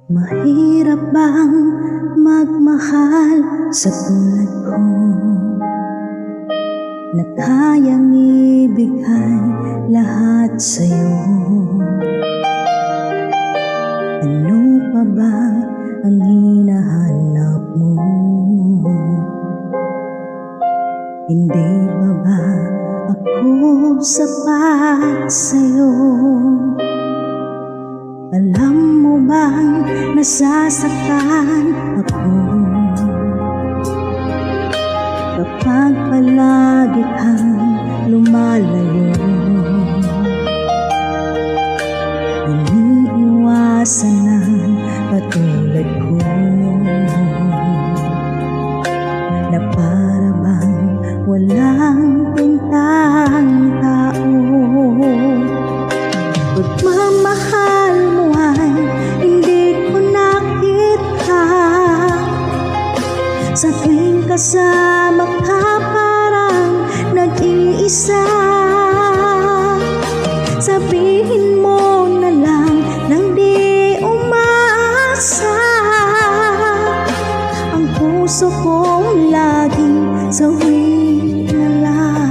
Mahirap bang magmahal sa tulad ko, na kayang ibigay lahat sa'yo? Ano pa ba ang hinahanap mo? Hindi pa ba ako sapat sa'yo? Alam mo bang nasasaktan ako kapag palagi kang lumalayo? Iniiwasan ng katulad ko na para bang walang kwentang tao. Pagmamahal mo ay hindi ko nakita, sa tuwing kasama ka parang nag-iisa. Sabihin mo na lang nang di umaasa, ang puso kong laging sawi na lang.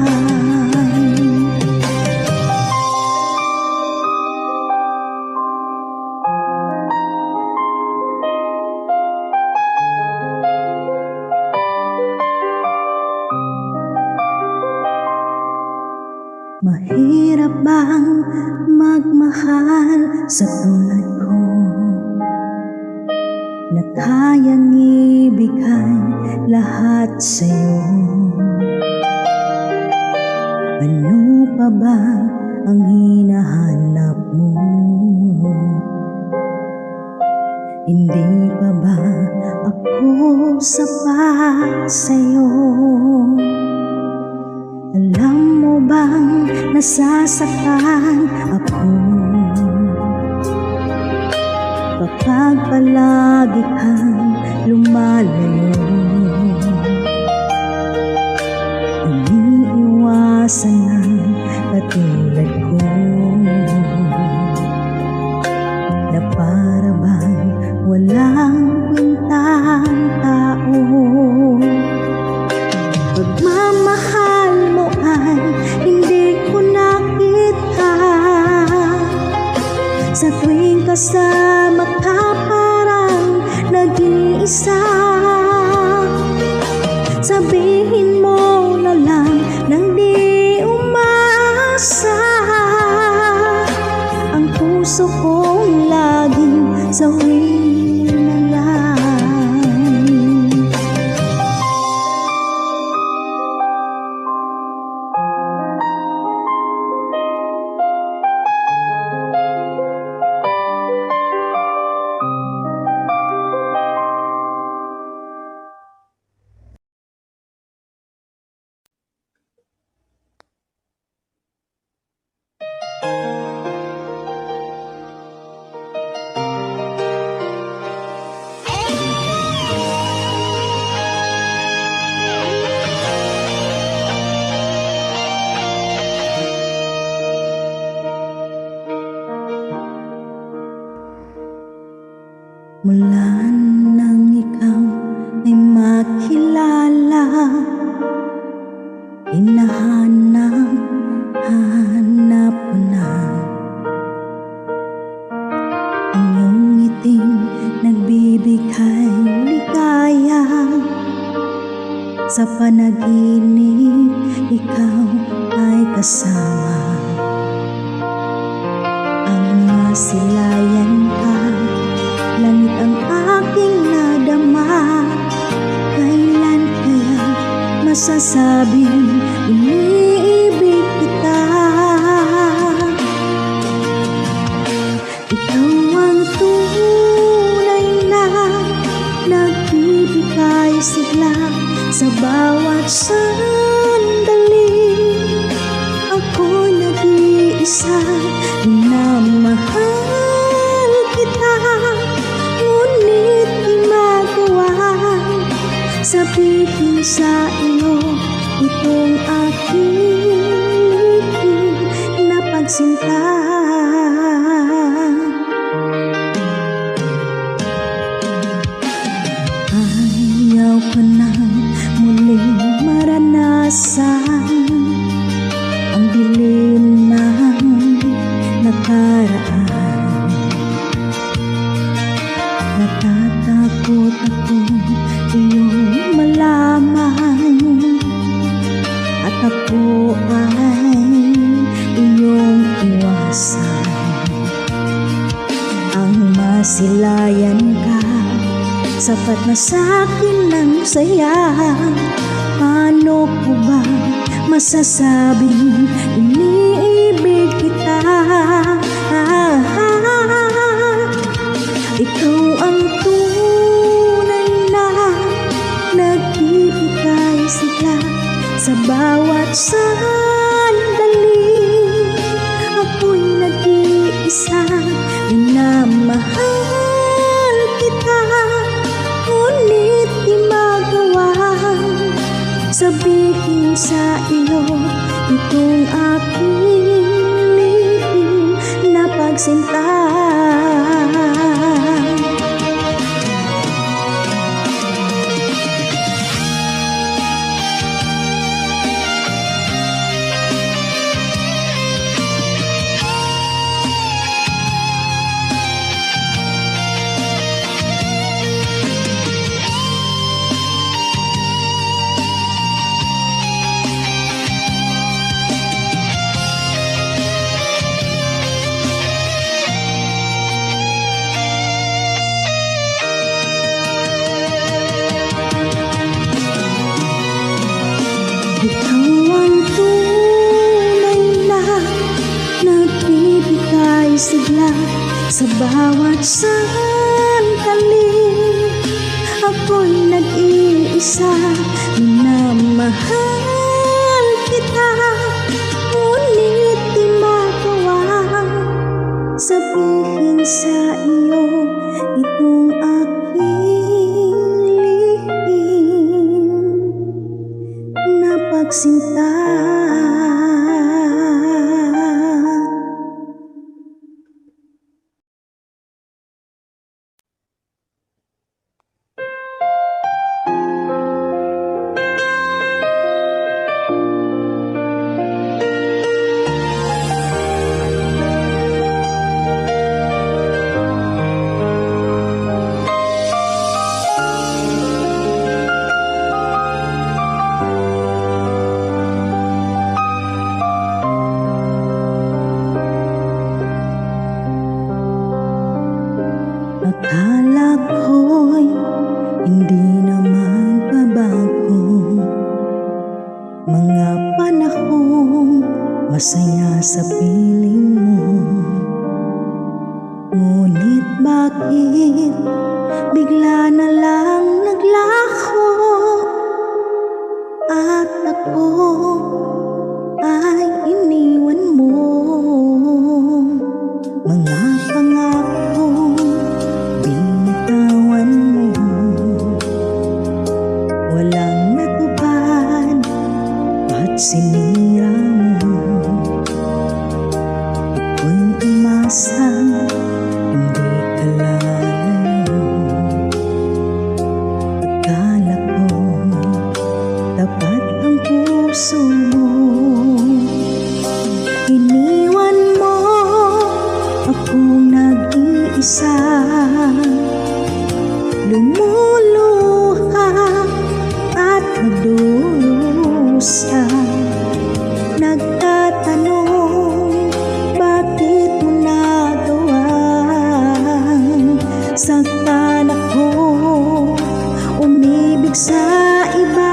Mahirap bang magmahal sa tulad ko, na kayang ibigay lahat sa'yo? Ano pa ba ang hinahanap mo? Hindi pa ba ako sapat sa'yo? Alam mo bang nasasaktan ako kapag palagi kang lumalayo? Iniiwasan ng katulad ko na para bang walang kwentang tao. Pagmamahal mo ay hindi ko nakita, sa tuwing kasama ka parang nag-iisa. Sabihin mo na lang nang di umaasa, ang puso kong laging sawi na lang. Mula nang ikaw ay makilala, hinahanap ko na ang iyong ngiting nagbibigay ligaya. Sa panaginip ikaw ay kasama, ang masilayan ka, langit ang aking nadama. Kailan kaya masasabing iniibig kita? Ikaw ang tunay na nagbibigay sigla sa bawat sandali. Ako nag-iisa, minamahal kita, ngunit di magawa sabihin sa iyo itong aking napagsinta. masilayan ka. Sapat na sa'kin ang saya. Paano ko ba masasabing iniibig kita? Ikaw ang tunay na nagbibigay sigla. Sa bawat sandali ako'y nag-iisa. Minamahal kita, ngunit di magawang sabihin sa iyo itong aking lihim na pagsinta. Ikaw ang tunay na nagbibigay sigla. Sa bawat sandali ako'y nag-iisa. Minamahal kita, ngunit di magawang sabihin sa iyo itong aking lihim na pagsinta. Akala ko'y hindi na magbabago, mga panahong masaya sa piling mo. Ngunit bakit bigla na lang naglaho at ako ay iniwan mo? Mga pangakong binitawan mo, walang natupad at sinira mo. Ako'y umasang hindi ka lalayo. Akala ko'y tapat ang puso mo. Iniwan mo akong nag-iisa, lumuluha at nagdurusa. Nagtatanong, bakit mo nagawang saktan ako, umibig sa iba?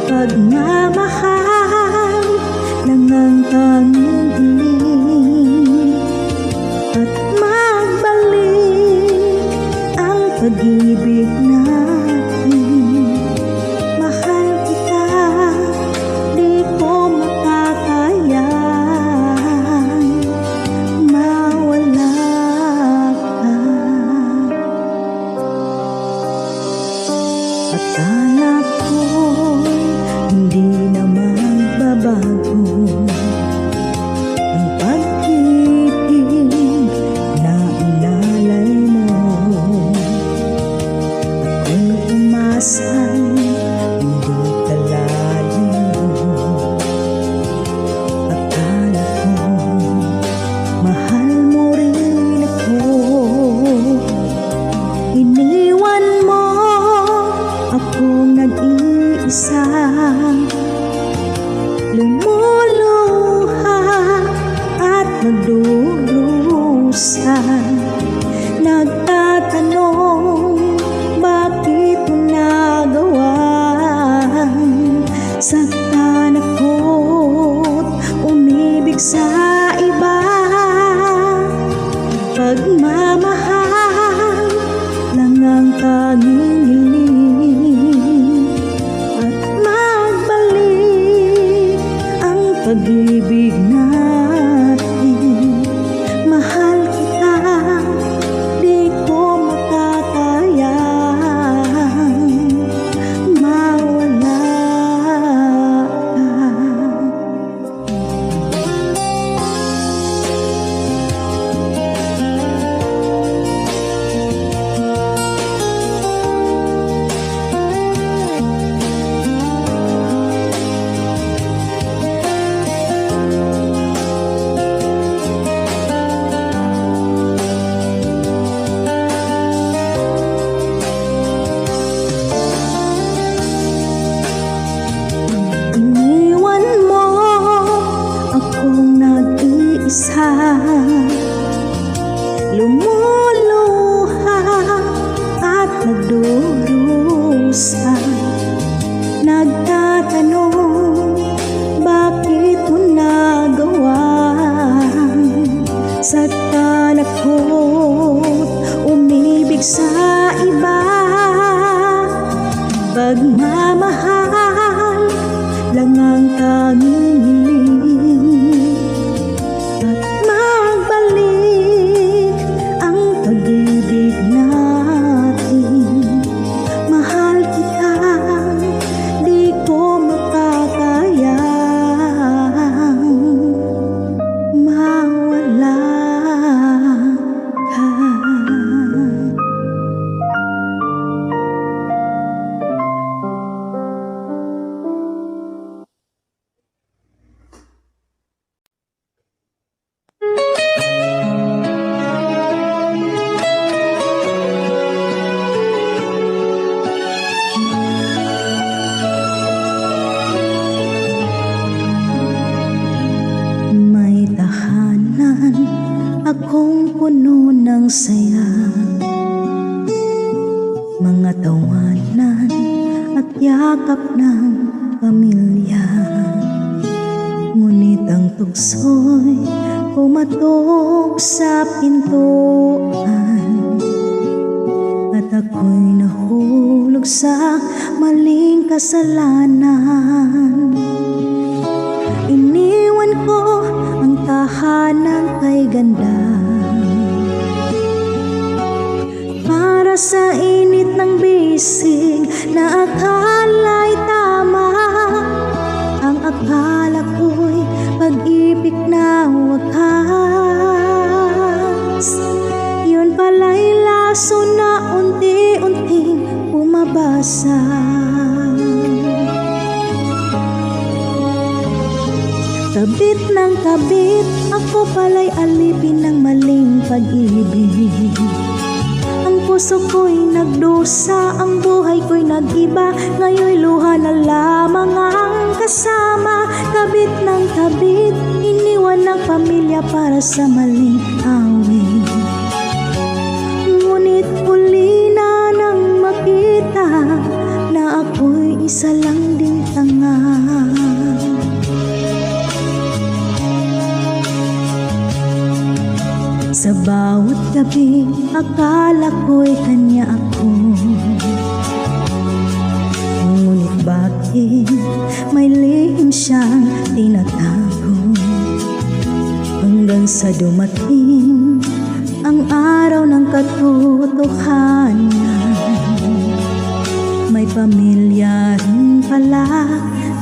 Pagmamahal lang ang tanging hiling at nagdurusan, nagtatanong bakit mo nagawa. Saktan ako't umibig sa iba. Pagmamahal lang ang tanging hiling, at magbalik ang pag-ibig natin. Mahal kita, di ko makakayang mawala ka. Iniwan mo akong nag-iisa, lumuluha at nagdurusa. Nagtatanong bakit mo nagawa. Saktan ako't umibig sa iba. Pagmamahal lang ang tanging hiling, at magbalik ang pag-ibig natin. Mahal kita, di ko makakayang mawala ka. May tahanan akong puno ng saya, mga tawanan at yakap ng pamilya. Ngunit ang tukso'y pumatok sa pintuan, at ako'y nahulog sa maling kasalanan. Iniwan ko ang tahanan kay ganda, para sa init ng bisig na akala'y tama. Ang akala ko'y pag-ibig na wakas, yun pala'y laso na unti-unting bumabasa. Kabit ng kabit, ako pala'y alipin ng maling pag-ibig. Ang puso ko'y nagdusa, ang buhay ko'y nag-iba. Ngayon'y luha na lamang ang kasama. Kabit ng kabit, iniwan ng pamilya para sa maling awit. Ngunit uli na nang makita na ako'y isa lang ding tanga. Sa bawat gabi, akala ko'y kanya ako. Ngunit bakit may lihim siyang tinatago? Hanggang sa dumating ang araw ng katotohanan, may pamilya rin pala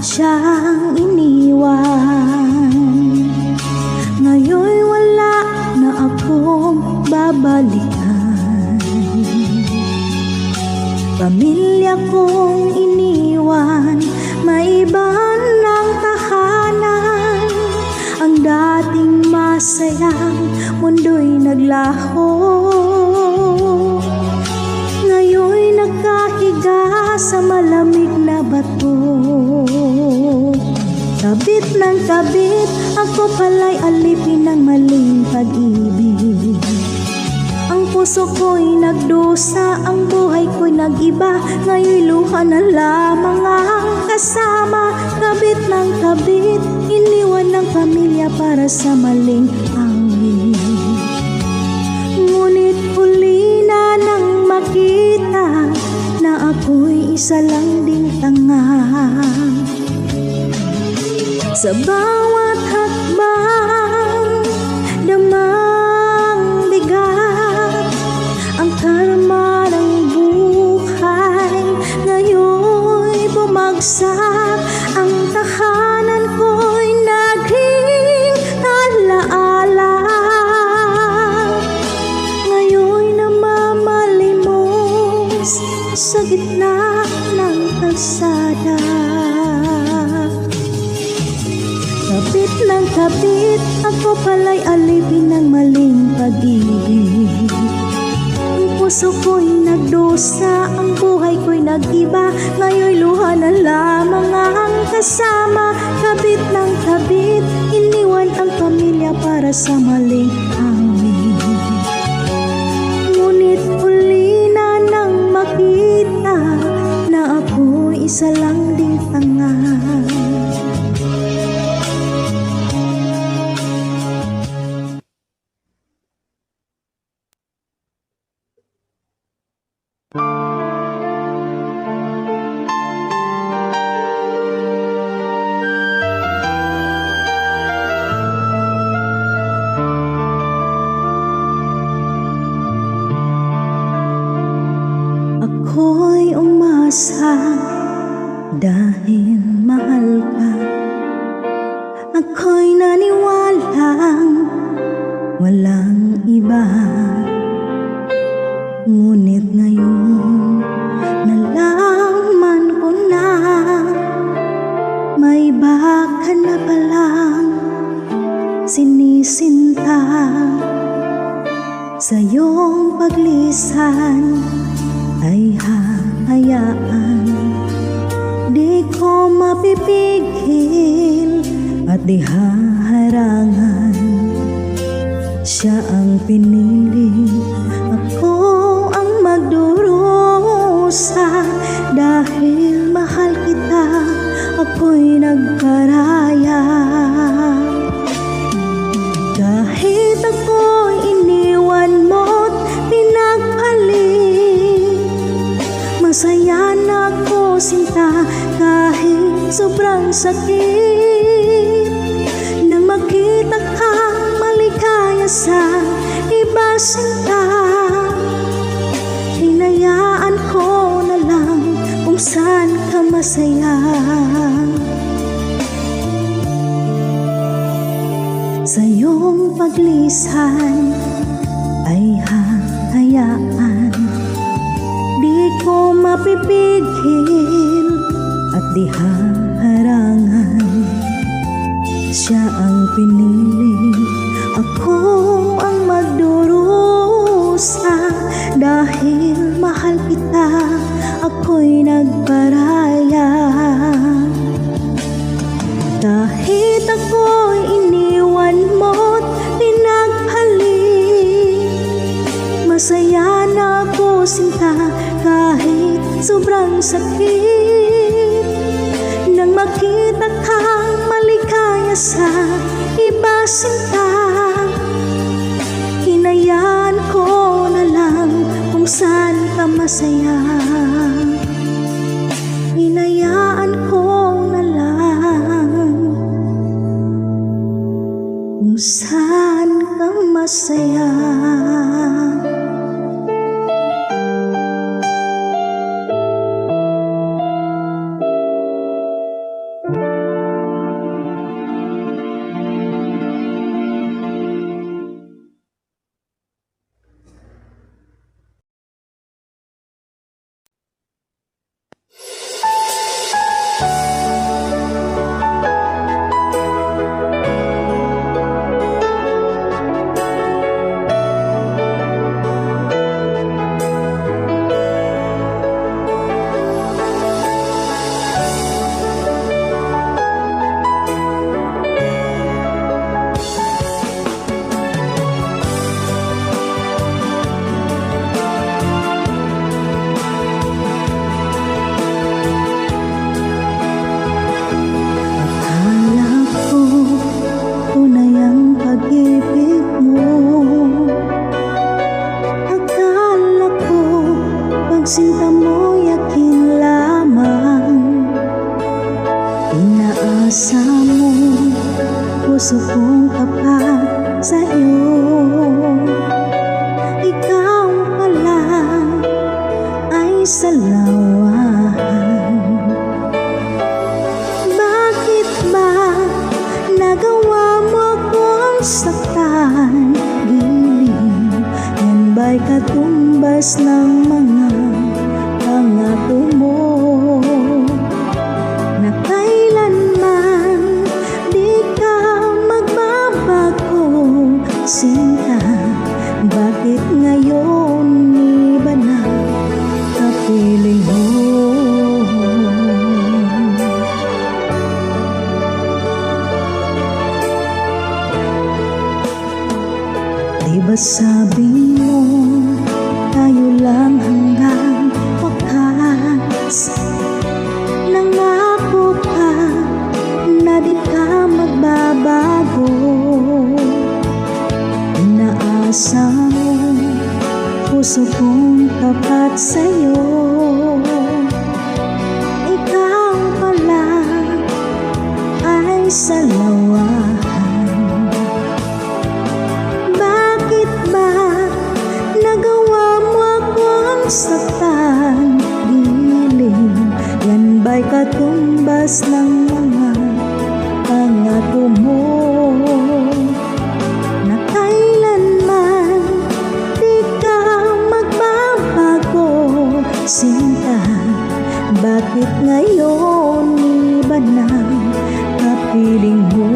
siyang iniwan. Ngayon'y wala na akong babalikan. Pamilya kong iniwan, maiba ng tahanan. Ang dating masayang mundo'y naglaho. Ngayon'y nagkahiga sa malamig na bato. Kabit ng kabit, ako pala'y alipin ng maling pag-ibig. nagdusa, ang buhay ko'y nag-iba. Ngayon'y luha na lamang ang kasama. Kabit ng kabit, iniwan ng pamilya para sa maling awit. Ngunit huli na nang makita na ako'y isa lang ding tanga. Sa bawat hakbang, damang bigat ang karma ng buhay. Ngayon'y bumagsak, ang tahanan ko'y naging alaala. Ngayon'y namamalimos sa gitna ng kalsada. Kabit ng kabit, ako pala'y alipin ng maling pag-ibig. Ang puso ko'y nagdusa, ang buhay ko'y nag-iba. Ngayon'y luha na lamang ang kasama. Kabit ng kabit, iniwan ang pamilya para sa maling awit. Ngunit uli na nang makita na ako'y isa lang ding tanga. Ako'y umasa dahil mahal ka. Ako'y naniwalang walang iba. Ngunit ngayon nalaman ko na may iba ka na palang sinisinta. Sa iyong paglisan ay hahayaan, di ko mapipigil at di haharangan. Siya ang pinili, ako ang magdurusa. Dahil mahal kita, ako'y nagparaya. Kahit ako'y iniwan mo't pinagpalit, masaya na ako sinta kahit sobrang sakit. Nang makita kang maligaya sa iba sinta, hinayaan ko na lang kung saan ka masaya. Sa iyong paglisan ay hahayaan, di ko mapipigil at di haharangan. Siya ang pinili, ako ang magdurusa. Dahil mahal kita, ako'y nagparaya. Kahit ako'y iniwan mo't pinagpalit, masaya na ako sinta kahit sobrang sakit. Nang makita kang maligaya sa iba sinta, hinayaan ko na lang kung saan ka masaya. Hinayaan ko na lang kung saan ka masaya. katumbas ng mga pangato mo, na kailanman di ka magbabago, sinta. Bakit ngayon iba na kapiling mo? Diba sabi mo, tayo lang hanggang wakas? Nangako ka na di ka magbabago. Inaasa mo, puso kong tapat sa'yo. Ikaw pala ay salawahan. Bakit ba nagawa mo akong saktan? Giling, yan ba'y katumbas ng mga pangato mo, na kailanman di ka magbabago, sinta. Bakit ngayon iba na kapiling mo?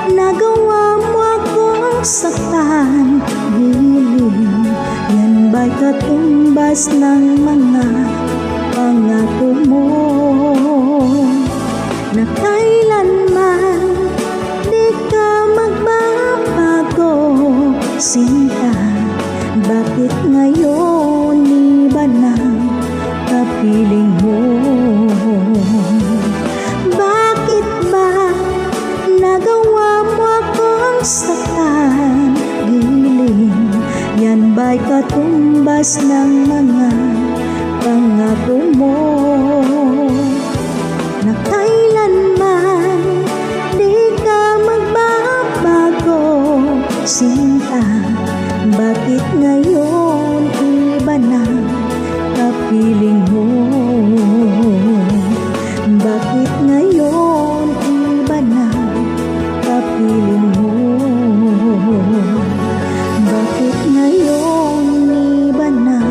Nagawa mo akong saktan, giling, yan ba'y katumbas ng mga pangato mo, na kailanman di ka magbabago, sinta. Bakit ngayon iba na kapiling mo? Bakit ba nagawa mo akong saktan, giling, yan ba'y katumbas ng mga pangato mo, na kailanman di ka magbabago, sinta. Bakit ngayon iba na kapiling mo? Bakit ngayon iba na kapiling mo? Bakit ngayon iba na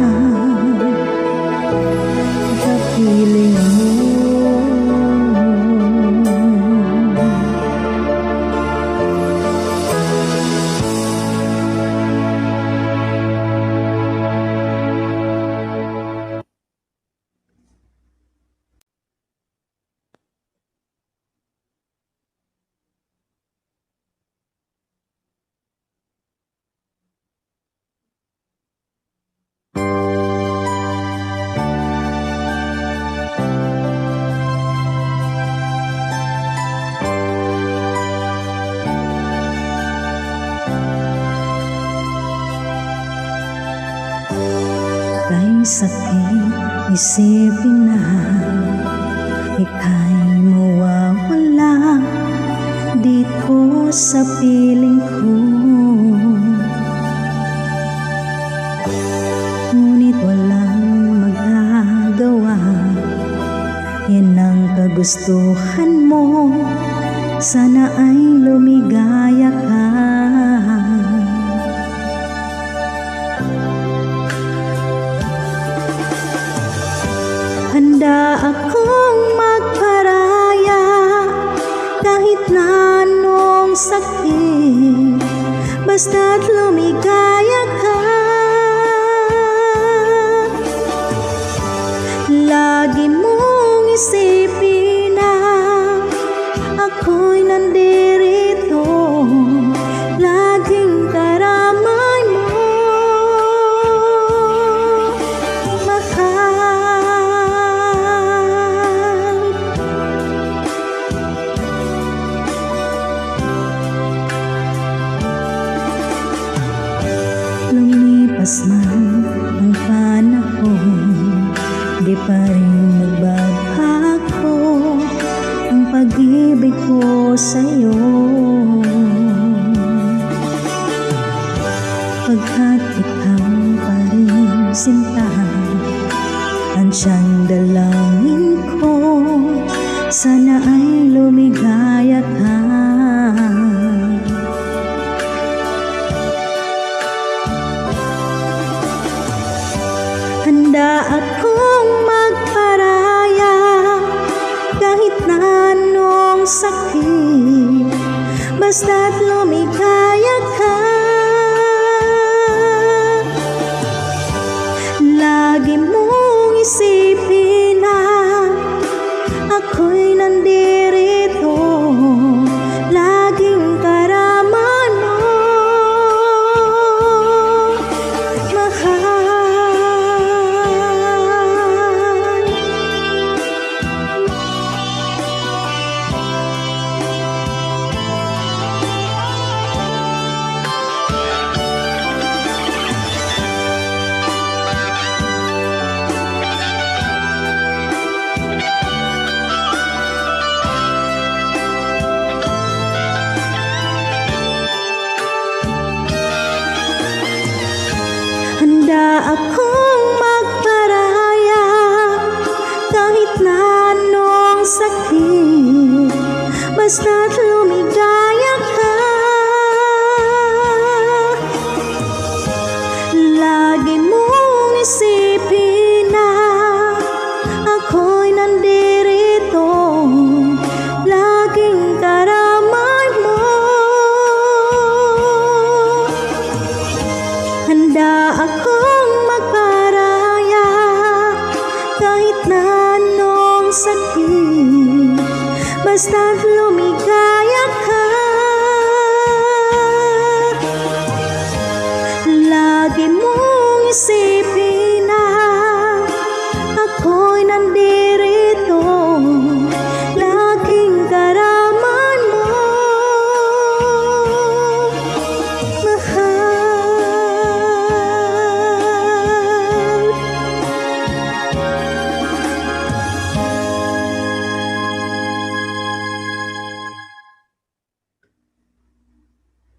kapiling mo? Kay sakit isipin na ika'y mawawala dito sa piling ko. Ngunit walang magagawa, yan ang kagustuhan mo, sana ay lumigaya ka. Handa akong magparaya kahit na anong sakit, basta't lumigaya ka. Lagi mong isipin na ako'y nandirito, laging karamay mo, mahal. sa'yo. Pagkat ikaw pa rin sinta, ansyang dalangin ko, sana ay lumigaya ka. Handa akong magparaya kahit na anong sakit, basta't lumigaya ka. Lagi mong isipin na ako'y nandirito, laging karaman mo, mahal. Handa akong magparaya kahit na anong sakit, basta't